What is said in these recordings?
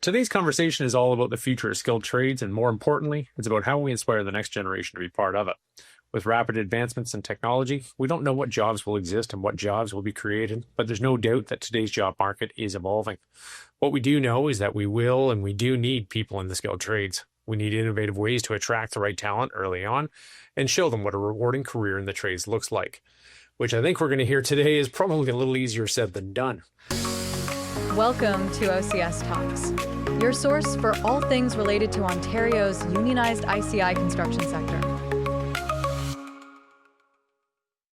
Today's conversation is all about the future of skilled trades, and more importantly, it's about how we inspire the next generation to be part of it. With rapid advancements in technology, we don't know what jobs will exist and what jobs will be created, but there's no doubt that today's job market is evolving. What we do know is that we will and we do need people in the skilled trades. We need innovative ways to attract the right talent early on and show them what a rewarding career in the trades looks like, which I think we're going to hear today is probably a little easier said than done. Welcome to OCS Talks, your source for all things related to Ontario's unionized ICI construction sector.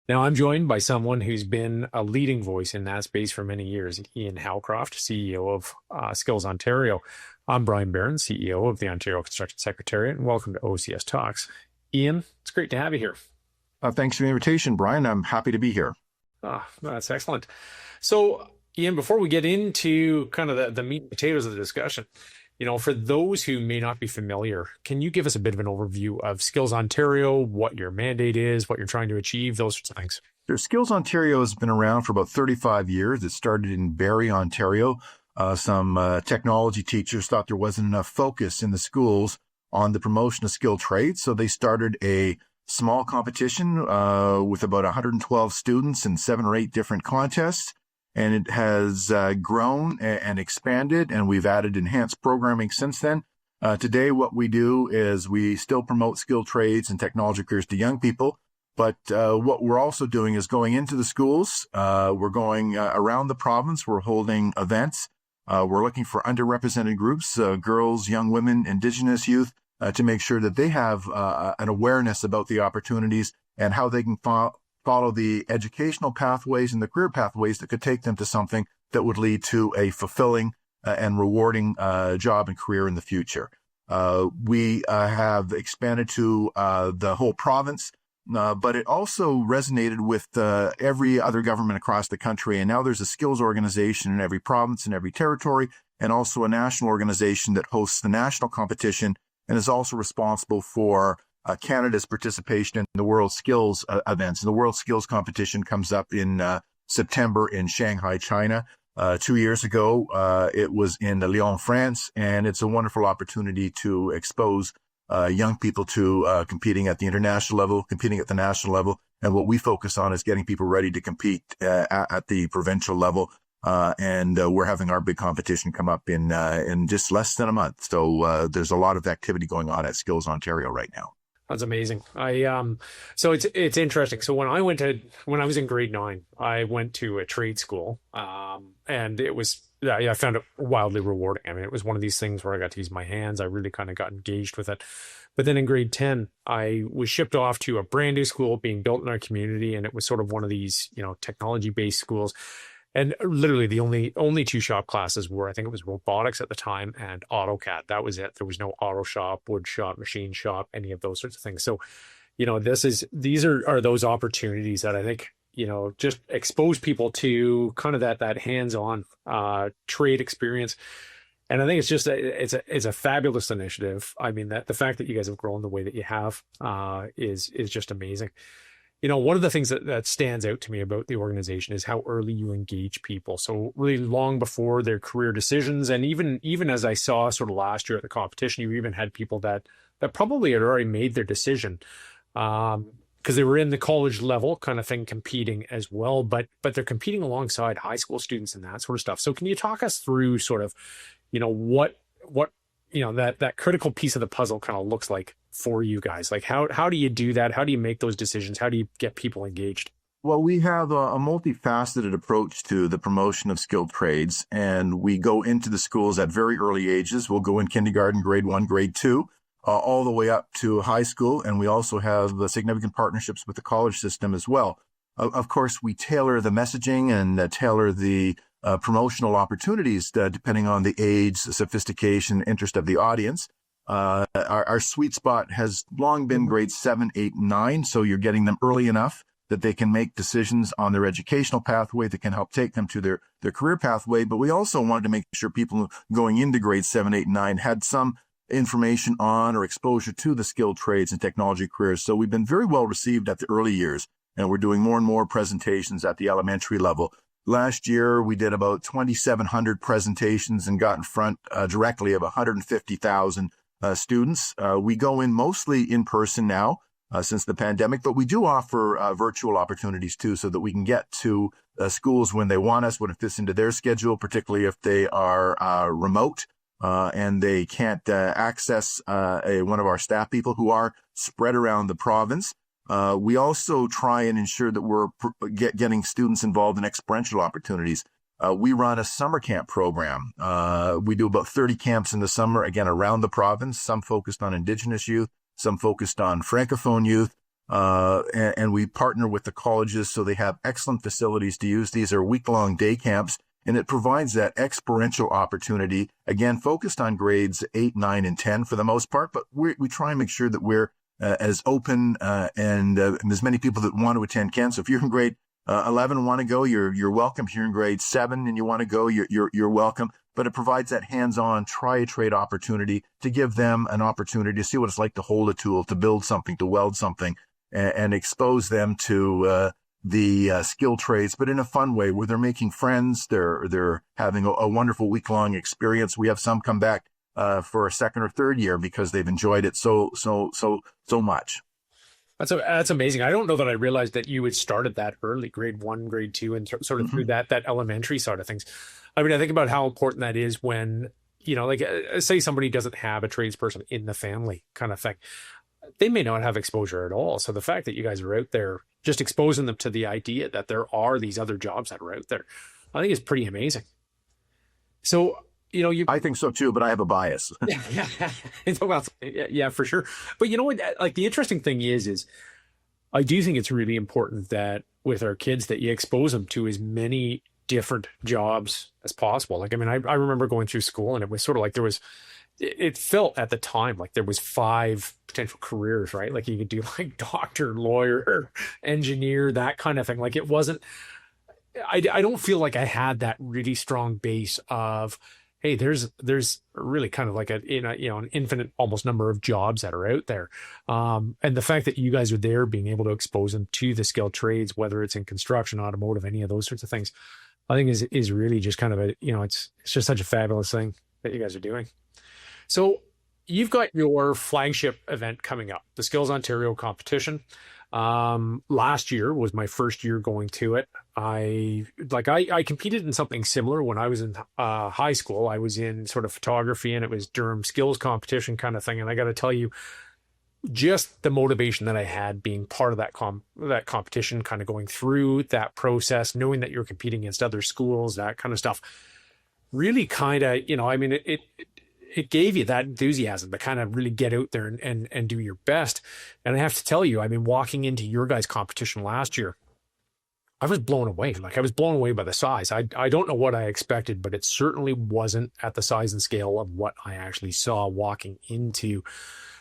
Now, I'm joined by someone who's been a leading voice in that space for many years, Ian Howcroft, CEO of Skills Ontario. I'm Brian Barron, CEO of the Ontario Construction Secretariat, and welcome to OCS Talks. Ian, it's great to have you here. Thanks for the invitation, Brian. I'm happy to be here. That's excellent. So, Ian, before we get into kind of the meat and potatoes of the discussion, for those who may not be familiar, can you give us a bit of an overview of Skills Ontario, what your mandate is, what you're trying to achieve, those sorts of things? Skills Ontario has been around for about 35 years. It started in Barrie, Ontario. Some technology teachers thought there wasn't enough focus in the schools on the promotion of skilled trades, so they started a small competition with about 112 students in 7 or 8 different contests. And it has grown and expanded, and we've added enhanced programming since then. Today, what we do is we still promote skilled trades and technology careers to young people, but what we're also doing is going into the schools. We're going around the province. We're holding events. We're looking for underrepresented groups, girls, young women, Indigenous youth, to make sure that they have an awareness about the opportunities and how they can follow the educational pathways and the career pathways that could take them to something that would lead to a fulfilling and rewarding job and career in the future. We have expanded to the whole province, but it also resonated with every other government across the country. And now there's a skills organization in every province and every territory, and also a national organization that hosts the national competition and is also responsible for Canada's participation in the World Skills events. And the World Skills competition comes up in September in Shanghai, China. 2 years ago, it was in Lyon, France, and it's a wonderful opportunity to expose young people to competing at the international level, competing at the national level. And what we focus on is getting people ready to compete at the provincial level. And we're having our big competition come up in just less than a month. So there's a lot of activity going on at Skills Ontario right now. That's amazing. So it's interesting. So when I was in grade 9, I went to a trade school, and it was, I found it wildly rewarding. I mean, it was one of these things where I got to use my hands. I really kind of got engaged with it. But then in grade 10, I was shipped off to a brand new school being built in our community. And it was sort of one of these, technology-based schools. And literally the only 2 shop classes were, I think it was robotics at the time and AutoCAD. That was it. There was no auto shop, wood shop, machine shop, any of those sorts of things. So, these are those opportunities that I think, just expose people to kind of that hands-on trade experience. And I think it's just it's a fabulous initiative. I mean, that the fact that you guys have grown the way that you have is just amazing. One of the things that stands out to me about the organization is how early you engage people. So really long before their career decisions. And even as I saw sort of last year at the competition, you even had people that probably had already made their decision because they were in the college level kind of thing competing as well. But they're competing alongside high school students and that sort of stuff. So can you talk us through sort of, what that critical piece of the puzzle kind of looks like for you guys? Like how do you do that? How do you make those decisions? How do you get people engaged? Well, we have a multifaceted approach to the promotion of skilled trades, and we go into the schools at very early ages. We'll go in kindergarten, grade 1, grade 2, all the way up to high school. And we also have significant partnerships with the college system as well. Of course, we tailor the messaging and tailor the promotional opportunities depending on the age, the sophistication, interest of the audience. Our sweet spot has long been grades 7, 8, 9. So you're getting them early enough that they can make decisions on their educational pathway that can help take them to their career pathway. But we also wanted to make sure people going into grades 7, 8, 9 had some information on or exposure to the skilled trades and technology careers. So we've been very well received at the early years, and we're doing more and more presentations at the elementary level. Last year, we did about 2,700 presentations and got in front directly of 150,000 students. We go in mostly in person now since the pandemic, but we do offer virtual opportunities too, so that we can get to schools when they want us, when it fits into their schedule, particularly if they are remote and they can't access one of our staff people who are spread around the province. We also try and ensure that we're getting students involved in experiential opportunities. We run a summer camp program. We do about 30 camps in the summer, again, around the province, some focused on Indigenous youth, some focused on Francophone youth. And we partner with the colleges so they have excellent facilities to use. These are week-long day camps, and it provides that experiential opportunity, again, focused on grades 8, 9, and 10 for the most part, but we try and make sure that we're as open and as many people that want to attend can. So if you're in grade 11 and want to go, you're welcome. If you're in grade 7 and you want to go, you're welcome. But it provides that hands-on try-a-trade opportunity to give them an opportunity to see what it's like to hold a tool, to build something, to weld something, and expose them to the skill trades, but in a fun way where they're making friends. They're having a wonderful week-long experience. We have some come back for a second or third year because they've enjoyed it so much. That's amazing. I don't know that I realized that you had started that early, grade 1, grade 2, and sort of through that elementary side of things. I mean, I think about how important that is when, like say somebody doesn't have a tradesperson in the family kind of thing. They may not have exposure at all. So the fact that you guys are out there just exposing them to the idea that there are these other jobs that are out there, I think is pretty amazing. So, I think so too, but I have a bias. Yeah, for sure. But you know what, like the interesting thing is I do think it's really important that with our kids that you expose them to as many different jobs as possible. Like, I mean, I remember going through school and it was sort of like it felt at the time like there was 5 potential careers, right? Like you could do like doctor, lawyer, engineer, that kind of thing. Like it wasn't, I don't feel like I had that really strong base of, hey, there's really kind of like an infinite almost number of jobs that are out there. And the fact that you guys are there being able to expose them to the skilled trades, whether it's in construction, automotive, any of those sorts of things, I think is really just kind of it's just such a fabulous thing that you guys are doing. So you've got your flagship event coming up, the Skills Ontario competition. Last year was my first year going to it. I competed in something similar when I was in high school. I was in sort of photography and it was Durham skills competition kind of thing. And I got to tell you, just the motivation that I had being part of that competition, kind of going through that process, knowing that you're competing against other schools, that kind of stuff, really kind of, I mean, it gave you that enthusiasm to kind of really get out there and do your best. And I have to tell you, I mean, walking into your guys' competition last year, I was blown away. Like I was blown away by the size. I don't know what I expected, but it certainly wasn't at the size and scale of what I actually saw walking into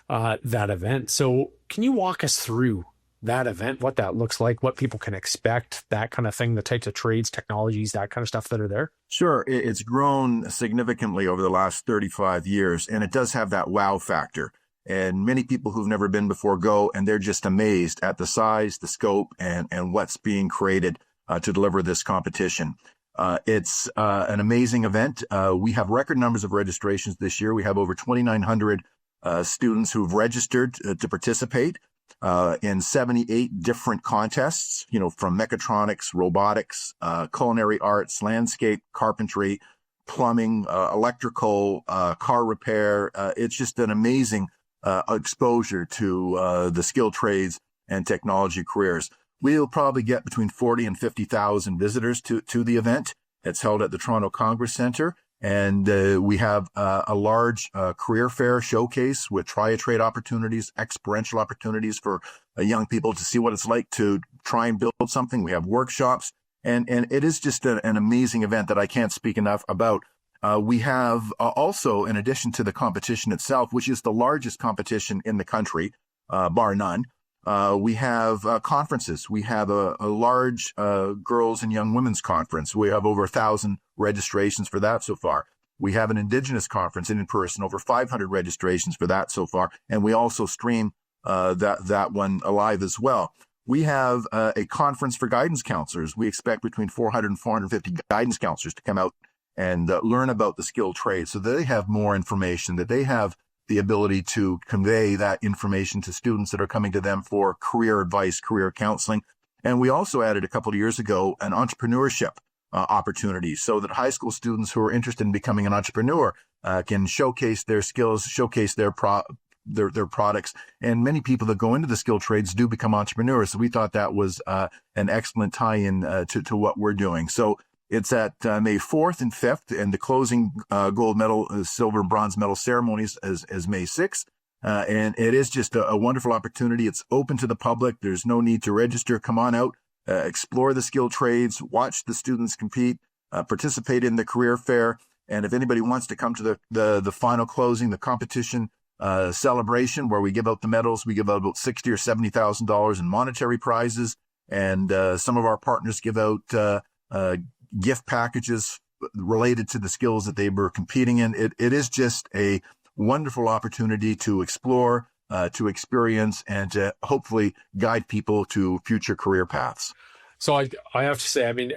that event. So can you walk us through that event, what that looks like, what people can expect, that kind of thing, the types of trades, technologies, that kind of stuff that are there? Sure. It's grown significantly over the last 35 years, and it does have that wow factor. And many people who've never been before go, and they're just amazed at the size, the scope, and what's being created to deliver this competition. It's an amazing event. We have record numbers of registrations this year. We have over 2,900 students who've registered to participate in 78 different contests, from mechatronics, robotics, culinary arts, landscape, carpentry, plumbing, electrical, car repair. It's just an amazing exposure to the skilled trades and technology careers. We'll probably get between 40 and 50,000 visitors to the event. It's held at the Toronto Congress Centre. And we have a large career fair showcase with try-a-trade opportunities, experiential opportunities for young people to see what it's like to try and build something. We have workshops, and it is just an amazing event that I can't speak enough about. We have also, in addition to the competition itself, which is the largest competition in the country, bar none, we have conferences. We have a large girls and young women's conference. We have over 1,000 registrations for that so far. We have an Indigenous conference in person, over 500 registrations for that so far. And we also stream that one live as well. we have a conference for guidance counselors. We expect between 400 and 450 guidance counselors to come out and learn about the skilled trades so that they have more information, that they have the ability to convey that information to students that are coming to them for career advice, career counseling. And we also added a couple of years ago an entrepreneurship opportunity so that high school students who are interested in becoming an entrepreneur can showcase their skills, showcase their products. And many people that go into the skilled trades do become entrepreneurs. So we thought that was an excellent tie-in to what we're doing. So it's at May 4th and 5th, and the closing gold medal, silver and bronze medal ceremonies is May 6th. And it is just a wonderful opportunity. It's open to the public. There's no need to register. Come on out, explore the skilled trades, watch the students compete, participate in the career fair. And if anybody wants to come to the final closing, the competition celebration where we give out the medals, we give out about $60,000 or $70,000 in monetary prizes. And some of our partners give out gift packages related to the skills that they were competing in. It is just a wonderful opportunity to explore, to experience, and to hopefully guide people to future career paths. So I have to say, I mean,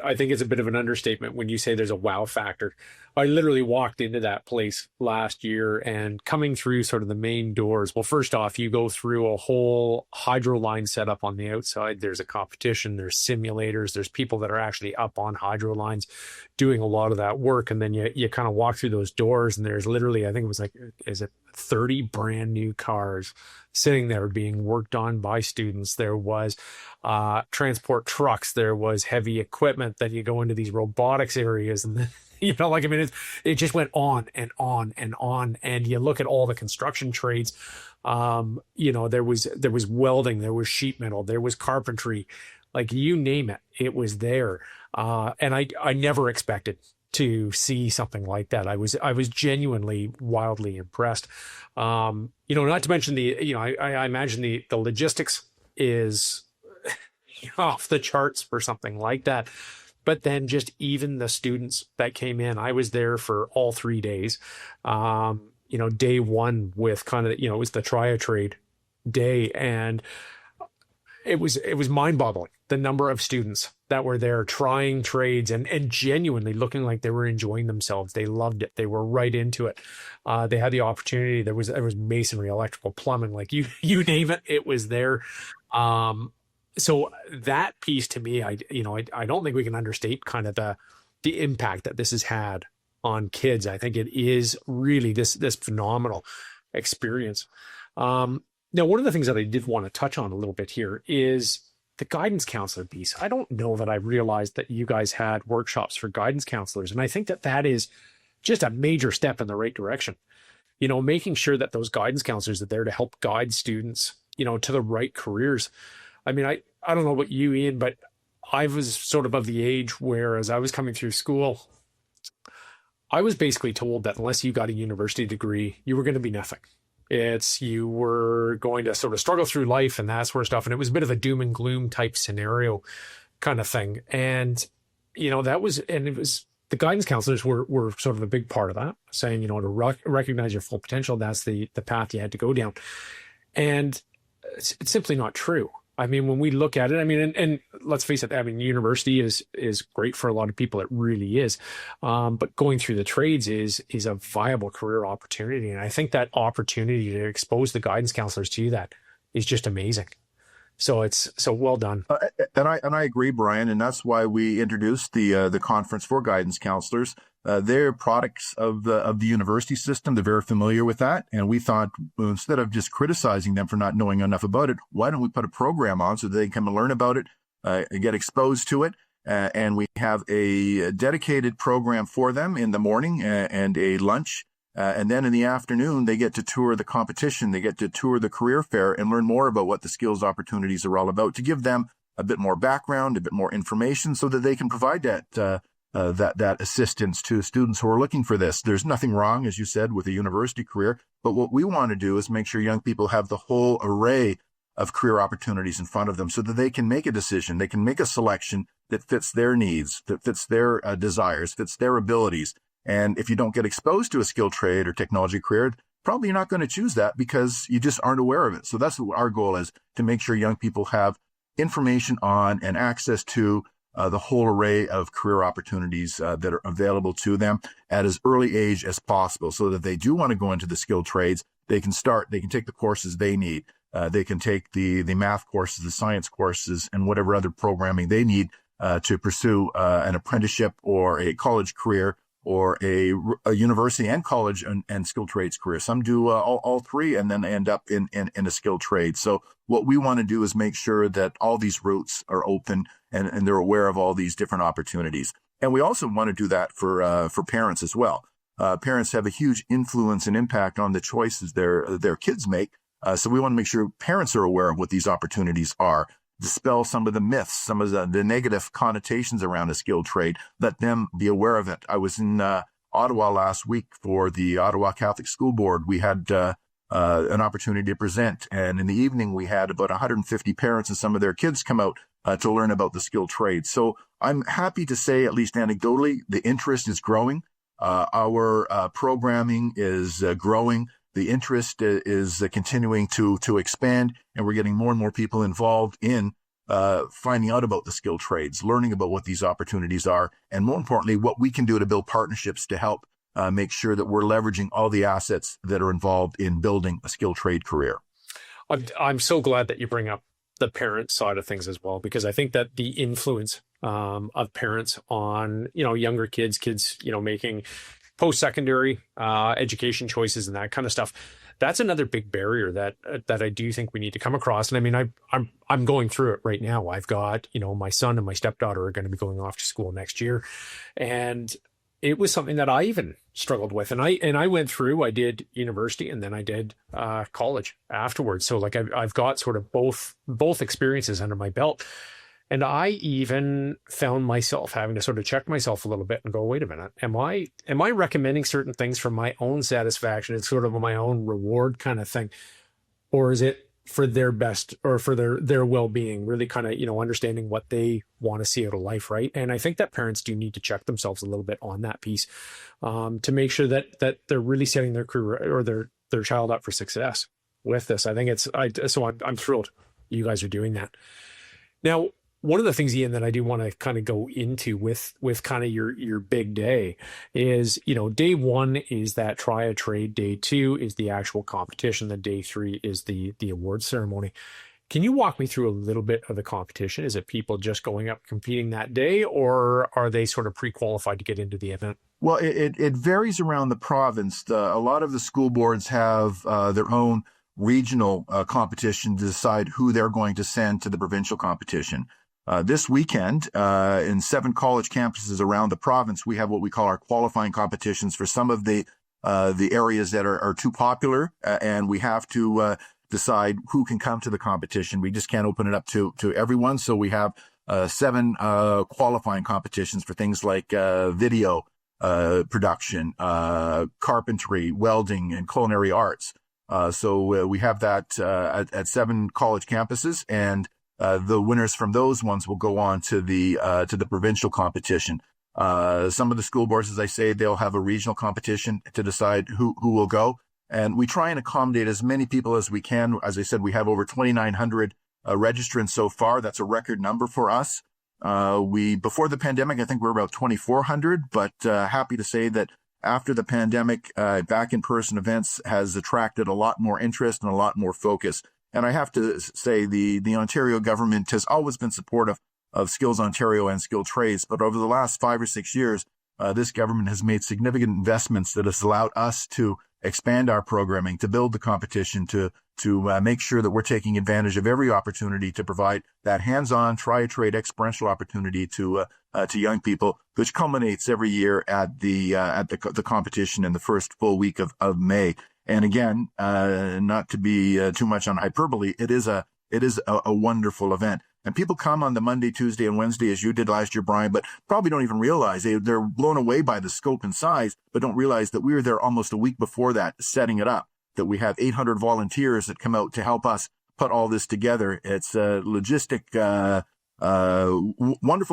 I think it's a bit of an understatement when you say there's a wow factor. I literally walked into that place last year, and coming through sort of the main doors. Well, first off, you go through a whole hydro line setup on the outside. There's a competition, there's simulators, there's people that are actually up on hydro lines doing a lot of that work. And then you kind of walk through those doors, and there's literally, I think it was like, is it 30 brand new cars sitting there being worked on by students. There was transport trucks. There was heavy equipment. Then you go into these robotics areas, and then, I mean, it just went on and on and on. And you look at all the construction trades. There was welding, there was sheet metal, there was carpentry, like you name it, it was there. And I never expected to see something like that. I was genuinely wildly impressed. Not to mention I imagine the logistics is off the charts for something like that. But then just even the students that came in, I was there for all 3 days. Day one with kind of, it was the triatrade day, and it was mind-boggling, the number of students that were there trying trades and genuinely looking like they were enjoying themselves. They loved it. They were right into it. They had the opportunity. There was masonry, electrical, plumbing, like you name it, it was there. So that piece to me, I don't think we can understate kind of the impact that this has had on kids. I think it is really this phenomenal experience. Now, one of the things that I did want to touch on a little bit here is the guidance counselor piece. I don't know that I realized that you guys had workshops for guidance counselors. And I think that is just a major step in the right direction. Making sure that those guidance counselors are there to help guide students, to the right careers. I mean, I don't know about you, Ian, but I was sort of the age where, as I was coming through school, I was basically told that unless you got a university degree, you were going to be nothing. You were going to sort of struggle through life and that sort of stuff. And it was a bit of a doom and gloom type scenario kind of thing. And, it was the guidance counselors were sort of a big part of that, saying, to recognize your full potential, that's the path you had to go down. And it's simply not true. I mean, when we look at it, I mean, and let's face it, I mean, university is great for a lot of people. It really is. But going through the trades is a viable career opportunity. And I think that opportunity to expose the guidance counselors to that is just amazing. So so well done. And I agree, Brian. And that's why we introduced the conference for guidance counselors. They're products of the university system. They're very familiar with that. And we thought, well, instead of just criticizing them for not knowing enough about it, why don't we put a program on so they can come and learn about it, get exposed to it. And we have a dedicated program for them in the morning and a lunch. And then in the afternoon, they get to tour the competition. They get to tour the career fair and learn more about what the skills opportunities are all about, to give them a bit more background, a bit more information, so that they can provide that assistance to students who are looking for this. There's nothing wrong, as you said, with a university career, but what we want to do is make sure young people have the whole array of career opportunities in front of them so that they can make a decision. They can make a selection that fits their needs, that fits their desires, fits their abilities. And if you don't get exposed to a skilled trade or technology career, probably you're not going to choose that because you just aren't aware of it. So that's what our goal is, to make sure young people have information on and access to the whole array of career opportunities that are available to them at as early age as possible, so that they do want to go into the skilled trades, they can take the courses they need. They can take the math courses, the science courses, and whatever other programming they need to pursue an apprenticeship or a college career, or a university and college and skilled trades career. Some do all three and then end up in a skilled trade. So what we want to do is make sure that all these routes are open and they're aware of all these different opportunities. And we also want to do that for parents as well. Parents have a huge influence and impact on the choices their kids make. So we want to make sure parents are aware of what these opportunities are. Dispel some of the myths, some of the negative connotations around a skilled trade. Let them be aware of it. I was in Ottawa last week for the Ottawa Catholic School Board. We had an opportunity to present, and in the evening we had about 150 parents and some of their kids come out to learn about the skilled trade. So I'm happy to say, at least anecdotally, the interest is growing. Our programming is growing. The interest is continuing to expand, and we're getting more and more people involved in finding out about the skilled trades, learning about what these opportunities are, and more importantly, what we can do to build partnerships to help make sure that we're leveraging all the assets that are involved in building a skilled trade career. I'm so glad that you bring up the parent side of things as well, because I think that the influence of parents on, younger kids, making post-secondary education choices and that kind of stuff, that's another big barrier that I do think we need to come across. And I mean, I'm going through it right now. I've got, my son and my stepdaughter are going to be going off to school next year, and it was something that I even struggled with. And I went through, I did university and then I did college afterwards. So like I've got sort of both experiences under my belt. And I even found myself having to sort of check myself a little bit and go, wait a minute, am I recommending certain things for my own satisfaction? It's sort of my own reward kind of thing. Or is it for their best or for their well-being, really kind of, understanding what they want to see out of life, right? And I think that parents do need to check themselves a little bit on that piece to make sure that they're really setting their career or their child up for success with this. I think I'm thrilled you guys are doing that. Now, one of the things, Ian, that I do want to kind of go into with kind of your big day is, day one is that try a trade. Day two is the actual competition. Then day three is the award ceremony. Can you walk me through a little bit of the competition? Is it people just going up competing that day, or are they sort of pre-qualified to get into the event? Well, it varies around the province. A lot of the school boards have their own regional competition to decide who they're going to send to the provincial competition. This weekend, in 7 college campuses around the province, we have what we call our qualifying competitions for some of the areas that are too popular, and we have to decide who can come to the competition. We just can't open it up to everyone. So we have 7 qualifying competitions for things like video production, carpentry, welding, and culinary arts. So we have that at 7 college campuses, and the winners from those ones will go on to the provincial competition. Some of the school boards, as I say, they'll have a regional competition to decide who will go. And we try and accommodate as many people as we can. As I said, we have over 2,900 registrants so far. That's a record number for us. Before the pandemic, I think we were about 2,400, but happy to say that after the pandemic, back in-person events has attracted a lot more interest and a lot more focus. And I have to say the Ontario government has always been supportive of Skills Ontario and skilled trades. But over the last 5 or 6 years, this government has made significant investments that has allowed us to expand our programming, to build the competition, to make sure that we're taking advantage of every opportunity to provide that hands-on, try-a-trade experiential opportunity to young people, which culminates every year at the competition in the first full week of May. And again, not to be too much on hyperbole, it is a wonderful event. And people come on the Monday, Tuesday, and Wednesday, as you did last year, Brian, but probably don't even realize they're blown away by the scope and size, but don't realize that we were there almost a week before that, setting it up, that we have 800 volunteers that come out to help us put all this together. It's a wonderful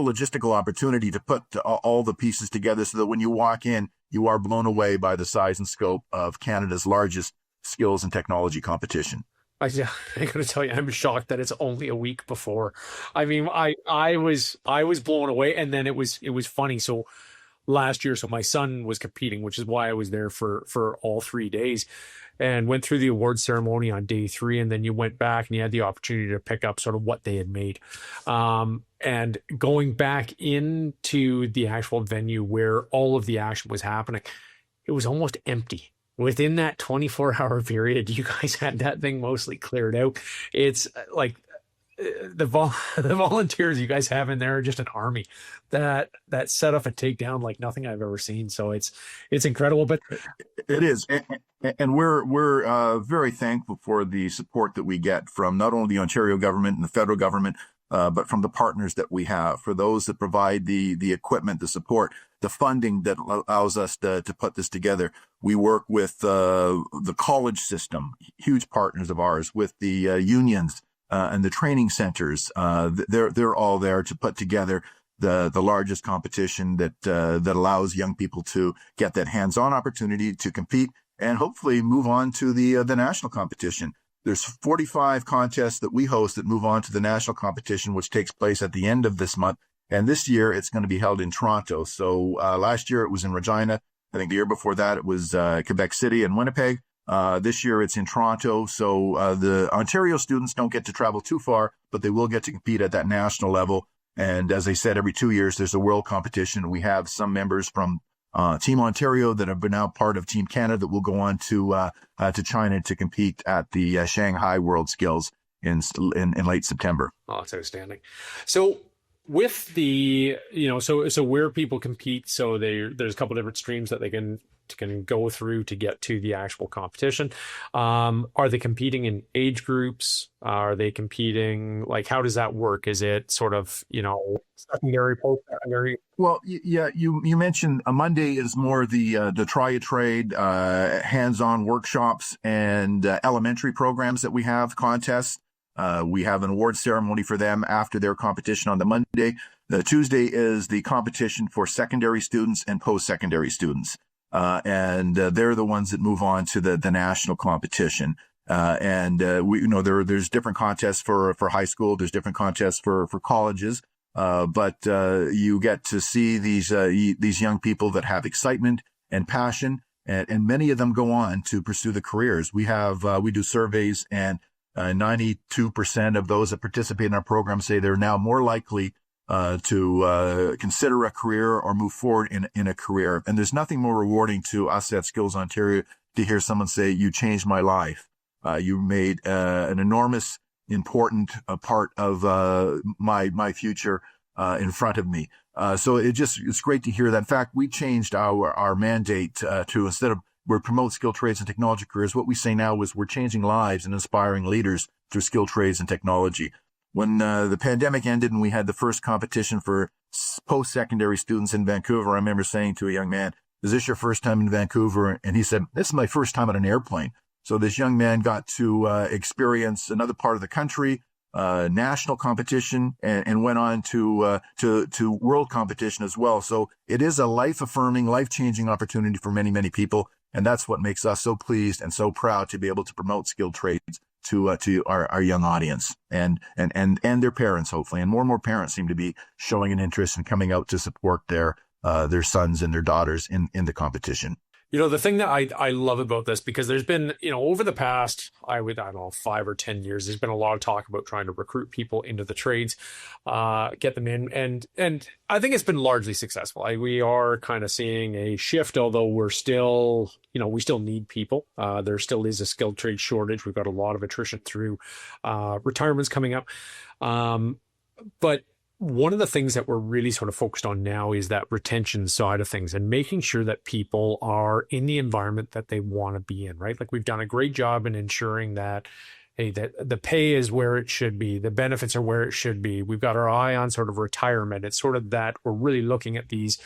logistical opportunity to put all the pieces together so that when you walk in, you are blown away by the size and scope of Canada's largest skills and technology competition. I gotta tell you, I'm shocked that it's only a week before. I mean, I was blown away, and then it was funny. So last year, so my son was competing, which is why I was there for all 3 days, and went through the award ceremony on day three, and then you went back and you had the opportunity to pick up sort of what they had made. And going back into the actual venue where all of the action was happening, it was almost empty. Within that 24-hour period, you guys had that thing mostly cleared out. It's like the volunteers you guys have in there are just an army that set up and take down like nothing I've ever seen. So it's incredible. But It is, and we're very thankful for the support that we get from not only the Ontario government and the federal government, but from the partners that we have, for those that provide the equipment, the support, the funding that allows us to put this together. We work with the college system, huge partners of ours, with the unions and the training centers. They're all there to put together the largest competition that allows young people to get that hands-on opportunity to compete and hopefully move on to the national competition. There's 45 contests that we host that move on to the national competition, which takes place at the end of this month. And this year it's going to be held in Toronto. So last year it was in Regina. I think the year before that it was Quebec City and Winnipeg. This year it's in Toronto. So the Ontario students don't get to travel too far, but they will get to compete at that national level. And as I said, every 2 years there's a world competition. We have some members from Team Ontario that have been now part of Team Canada that will go on to China to compete at the Shanghai World Skills in late September. oh, it's outstanding. So with the, so where people compete, so there's a couple different streams that they can go through to get to the actual competition. Are they competing in age groups? Are they competing, like, how does that work? Is it sort of, secondary, post-secondary? Well, yeah, you mentioned Monday is more the try a trade, hands-on workshops and elementary programs that we have, contests. We have an award ceremony for them after their competition on the Monday. The Tuesday is the competition for secondary students and post-secondary students. And they're the ones that move on to the national competition. We there's different contests for high school. There's different contests for colleges. But you get to see these young people that have excitement and passion, and many of them go on to pursue the careers. We do surveys, and 92% of those that participate in our program say they're now more likely to consider a career or move forward in a career. And there's nothing more rewarding to us at Skills Ontario to hear someone say, "You changed my life. You made an enormous, important part of my future in front of me." So it's great to hear that. In fact, we changed our mandate to, instead of we promote skilled trades and technology careers, what we say now is we're changing lives and inspiring leaders through skilled trades and technology. When the pandemic ended and we had the first competition for post-secondary students in Vancouver, I remember saying to a young man, "Is this your first time in Vancouver?" And he said, "This is my first time on an airplane." So this young man got to experience another part of the country, national competition, and went on to world competition as well. So it is a life-affirming, life-changing opportunity for many, many people. And that's what makes us so pleased and so proud to be able to promote skilled trades to our young audience and their parents, hopefully. And more parents seem to be showing an interest in coming out to support their sons and their daughters in the competition. The thing that I love about this, because there's been, over the past, I don't know, 5 or 10 years, there's been a lot of talk about trying to recruit people into the trades, get them in. And I think it's been largely successful. We are kind of seeing a shift, although we're still, we still need people. There still is a skilled trade shortage. We've got a lot of attrition through retirements coming up. But one of the things that we're really sort of focused on now is that retention side of things and making sure that people are in the environment that they want to be in, right? Like, we've done a great job in ensuring that, hey, that the pay is where it should be. The benefits are where it should be. We've got our eye on sort of retirement. It's sort of that we're really looking at these,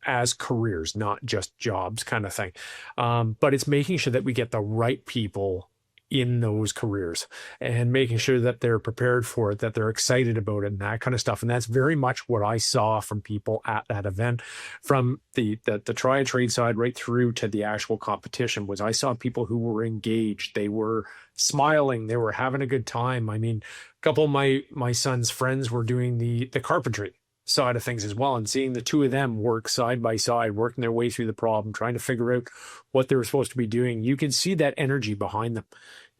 as careers, not just jobs kind of thing. But it's making sure that we get the right people in those careers and making sure that they're prepared for it, that they're excited about it and that kind of stuff. And that's very much what I saw from people at that event, from the try and trade side right through to the actual competition. Was I saw people who were engaged, they were smiling, they were having a good time. I mean, a couple of my son's friends were doing the carpentry side of things as well, and seeing the two of them work side by side, working their way through the problem, trying to figure out what they were supposed to be doing. You can see that energy behind them,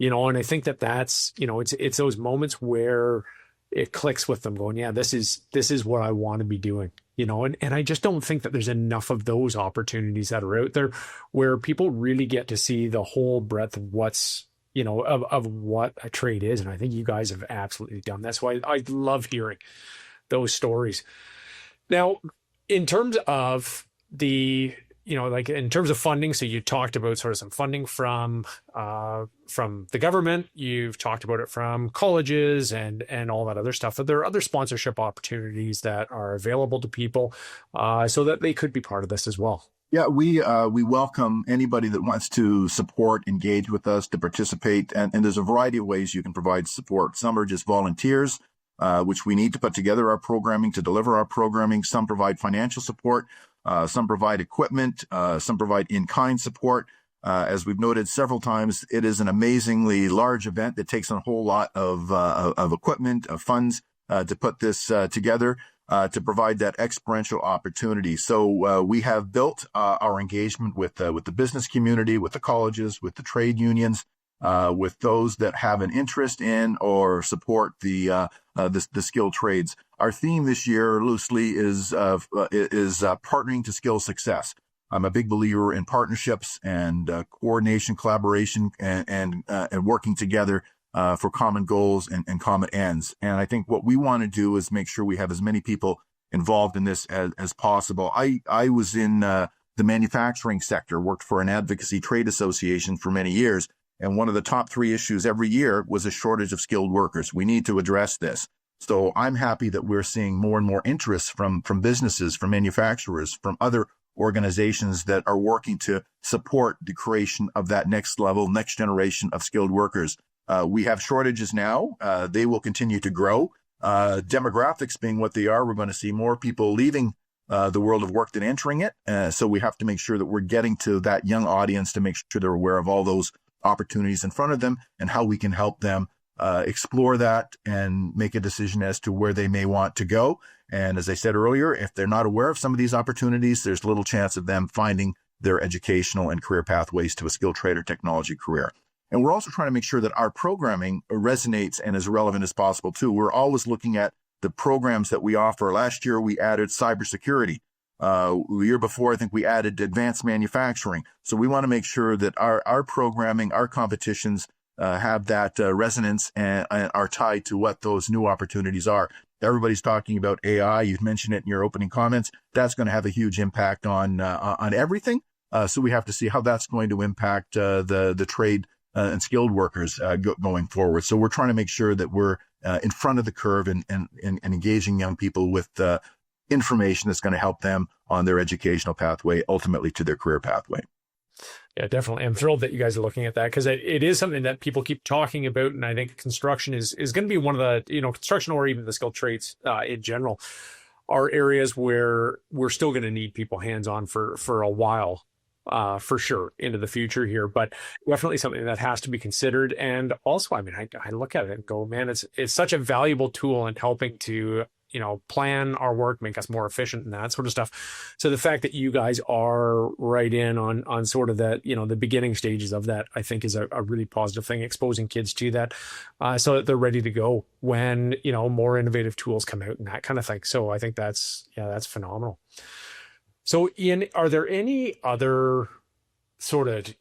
and I think that's, it's those moments where it clicks with them going, yeah, this is what I want to be doing, and I just don't think that there's enough of those opportunities that are out there where people really get to see the whole breadth of what's, of what a trade is. And I think you guys have absolutely done. That's why I love hearing those stories. Now, in terms of in terms of funding, so you talked about sort of some funding from the government. You've talked about it from colleges and all that other stuff. Are there other sponsorship opportunities that are available to people so that they could be part of this as well? Yeah, we welcome anybody that wants to support, engage with us, to participate. And there's a variety of ways you can provide support. Some are just volunteers, which we need to put together our programming, to deliver our programming. Some provide financial support. Some provide equipment. Some provide in-kind support. As we've noted several times, it is an amazingly large event that takes a whole lot of equipment, of funds to put this together, to provide that experiential opportunity. So we have built our engagement with the business community, with the colleges, with the trade unions, with those that have an interest in or support the skilled trades. Our theme this year, loosely, is partnering to skill success. I'm a big believer in partnerships and coordination, collaboration, and working together for common goals and common ends. And I think what we want to do is make sure we have as many people involved in this as possible. I was in the manufacturing sector, worked for an advocacy trade association for many years. And one of the top 3 issues every year was a shortage of skilled workers. We need to address this. So I'm happy that we're seeing more and more interest from businesses, from manufacturers, from other organizations that are working to support the creation of that next level, next generation of skilled workers. We have shortages now. They will continue to grow. Demographics being what they are, we're going to see more people leaving the world of work than entering it. So we have to make sure that we're getting to that young audience to make sure they're aware of all those opportunities in front of them and how we can help them explore that and make a decision as to where they may want to go. And as I said earlier, if they're not aware of some of these opportunities, there's little chance of them finding their educational and career pathways to a skilled trade or technology career. And we're also trying to make sure that our programming resonates and is relevant as possible too. We're always looking at the programs that we offer. Last year, we added cybersecurity. The year before, I think we added advanced manufacturing. So we want to make sure that our programming, our competitions have that resonance and are tied to what those new opportunities are. Everybody's talking about AI. You've mentioned it in your opening comments. That's going to have a huge impact on everything. So we have to see how that's going to impact the trade and skilled workers going forward. So we're trying to make sure that we're in front of the curve and engaging young people with information that's going to help them on their educational pathway, ultimately to their career pathway. Yeah, definitely. I'm thrilled that you guys are looking at that, because it is something that people keep talking about. And I think construction is going to be one of the, construction or even the skilled trades in general are areas where we're still going to need people hands-on for a while, for sure, into the future here. But definitely something that has to be considered. And also, I mean, I look at it and go, man, it's such a valuable tool in helping to plan our work, make us more efficient and that sort of stuff. So the fact that you guys are right in on sort of that, the beginning stages of that, I think is a really positive thing, exposing kids to that, so that they're ready to go when, more innovative tools come out and that kind of thing. So I think that's phenomenal. So Ian, are there any other sort of,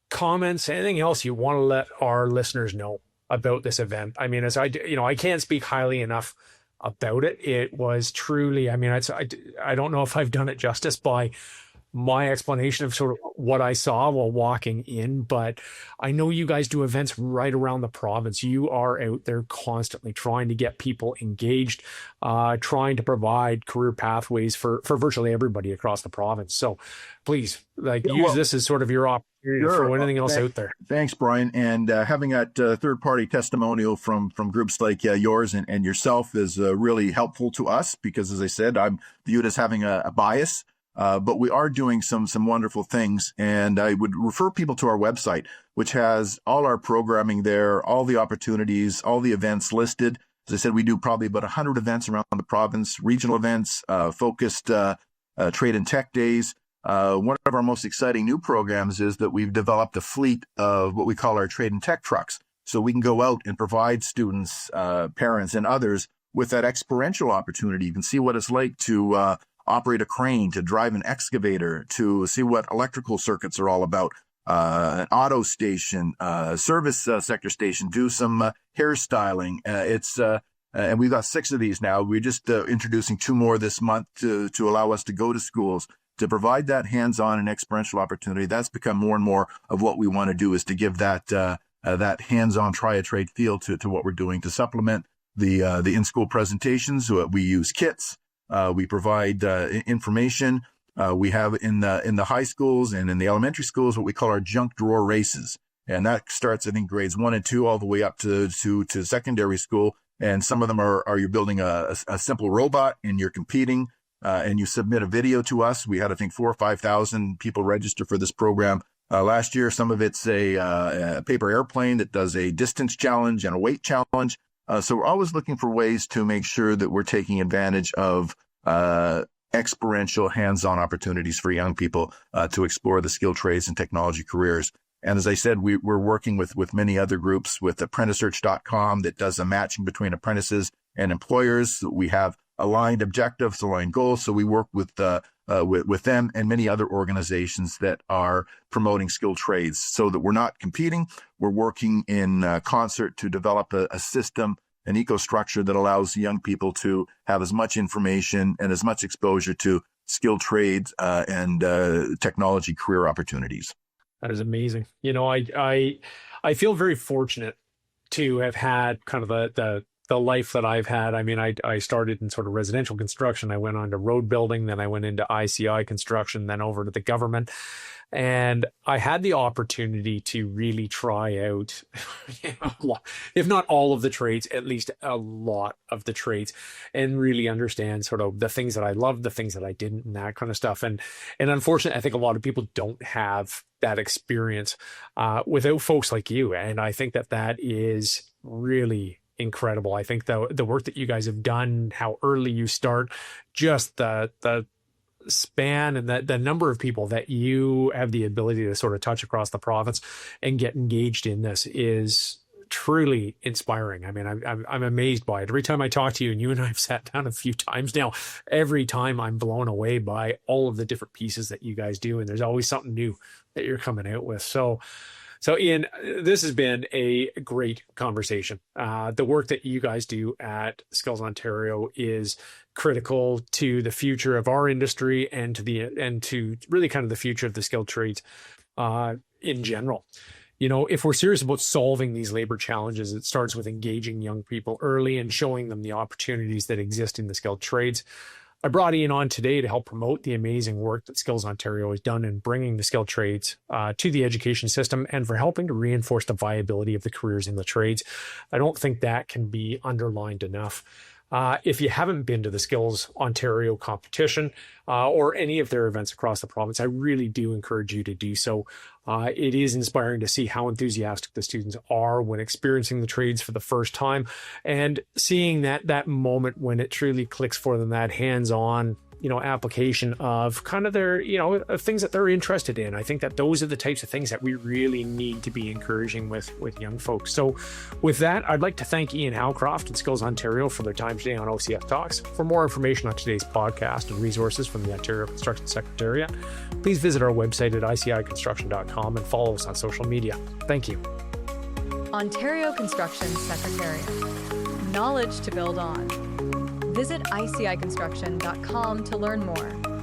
comments, anything else you want to let our listeners know about this event? I mean, as I can't speak highly enough about it. It was truly, I mean, I don't know if I've done it justice by my explanation of sort of what I saw while walking in, but I know you guys do events right around the province. You are out there constantly trying to get people engaged, trying to provide career pathways for virtually everybody across the province. So please, use this as sort of your opportunity throw anything else out there. Thanks, Brian. And having that third-party testimonial from groups like yours and yourself is really helpful to us because, as I said, I'm viewed as having a bias. But we are doing some wonderful things. And I would refer people to our website, which has all our programming there, all the opportunities, all the events listed. As I said, we do probably about 100 events around the province, regional events, focused trade and tech days. One of our most exciting new programs is that we've developed a fleet of what we call our trade and tech trucks. So we can go out and provide students, parents, and others with that experiential opportunity. You can see what it's like to operate a crane, to drive an excavator, to see what electrical circuits are all about, an auto station, service sector station, do some hairstyling. And we've got 6 of these now. We're just introducing 2 more this month to allow us to go to schools, to provide that hands-on and experiential opportunity. That's become more and more of what we want to do, is to give that that hands-on try-a-trade feel to what we're doing, to supplement the in-school presentations. We use kits. We provide information. We have in the high schools and in the elementary schools what we call our junk drawer races. And that starts, I think, grades 1 and 2 all the way up to secondary school. And some of them are you're building a simple robot and you're competing. And you submit a video to us. We had, I think, 4,000 or 5,000 people register for this program last year. Some of it's a paper airplane that does a distance challenge and a weight challenge. So we're always looking for ways to make sure that we're taking advantage of experiential hands-on opportunities for young people to explore the skilled trades and technology careers. And as I said, we're working with many other groups, with apprenticesearch.com that does a matching between apprentices and employers. We have aligned objectives, aligned goals. So we work with them and many other organizations that are promoting skilled trades, so that we're not competing. We're working in concert to develop a system, an eco-structure that allows young people to have as much information and as much exposure to skilled trades and technology career opportunities. That is amazing. You know, I feel very fortunate to have had kind of the life that I've had. I mean, I started in sort of residential construction. I went on to road building, then I went into ICI construction, then over to the government. And I had the opportunity to really try out, if not all of the trades, at least a lot of the trades, and really understand sort of the things that I loved, the things that I didn't, and that kind of stuff. And unfortunately, I think a lot of people don't have that experience without folks like you. And I think that is really incredible. I think the work that you guys have done, how early you start, just the span and the number of people that you have the ability to sort of touch across the province and get engaged in this is truly inspiring. I mean, I'm amazed by it. Every time I talk to you, and you and I have sat down a few times now, every time I'm blown away by all of the different pieces that you guys do. And there's always something new that you're coming out with. So Ian, this has been a great conversation. The work that you guys do at Skills Ontario is critical to the future of our industry and to really kind of the future of the skilled trades in general. You know, if we're serious about solving these labor challenges, it starts with engaging young people early and showing them the opportunities that exist in the skilled trades. I brought Ian on today to help promote the amazing work that Skills Ontario has done in bringing the skilled trades to the education system, and for helping to reinforce the viability of the careers in the trades. I don't think that can be underlined enough. If you haven't been to the Skills Ontario competition or any of their events across the province, I really do encourage you to do so. It is inspiring to see how enthusiastic the students are when experiencing the trades for the first time, and seeing that moment when it truly clicks for them, that hands-on, application of kind of their, of things that they're interested in. I think that those are the types of things that we really need to be encouraging with young folks. So with that, I'd like to thank Ian Howcroft and Skills Ontario for their time today on OCS Talks. For more information on today's podcast and resources from the Ontario Construction Secretariat, please visit our website at iciconstruction.com and follow us on social media. Thank you. Ontario Construction Secretariat. Knowledge to build on. Visit iciconstruction.com to learn more.